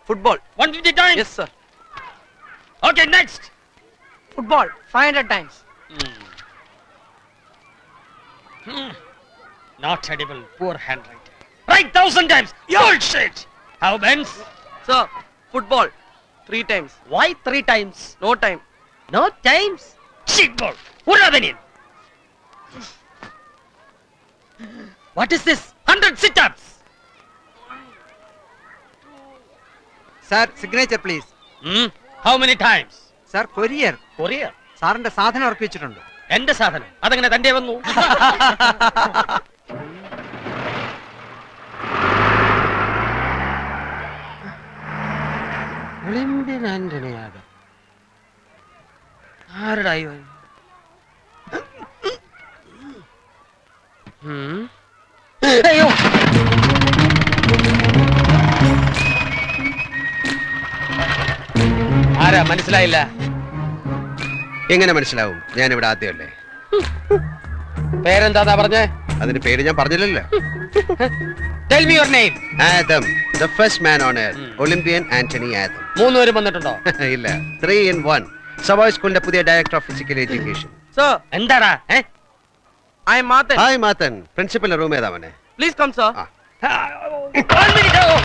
Football. 150 times. Yes, sir. Okay, next. Football. 500 times. Not edible. Poor handwriting. Write 1,000 times. Yeah. Bullshit. How Benz? Sir, football. 3 times. Why 3 times? No time. No times. Shit ball. What are they? What is this? 100 sit-ups. Sir, signature please. How many times? Sir, courier. Courier. സാറിന്റെ സാധനം ഉറപ്പിച്ചിട്ടുണ്ട്. എന്റെ സാധനം അതെങ്ങനെ തന്റെ വന്നു? Olympian Antony Yadav. ആരുടെ ഇവൻ? അയ്യോ, ആരാ മനസ്സിലായില്ല? എങ്ങനെ മനസ്സിലാവും? ഞാൻ ഇവിടെ ആദ്യമല്ലേ. പേരെന്താ പറഞ്ഞേ? അതിന്റെ പേര് ഞാൻ പറഞ്ഞില്ലല്ലോ. Tell me your name. Adam, the first man on earth, Olympian Antony Adam. 3 പേരും വന്നിട്ടുണ്ടോ? ഇല്ല, 3 in 1. സവായ് സ്കൂളിന്റെ പുതിയ director of physical education. Sir, എന്താടാ? I am Martin. Hi Mathan, പ്രിൻസിപ്പലിന്റെ റൂം ഏതാ മോനെ? Please come, sir. ആ. 1 minute.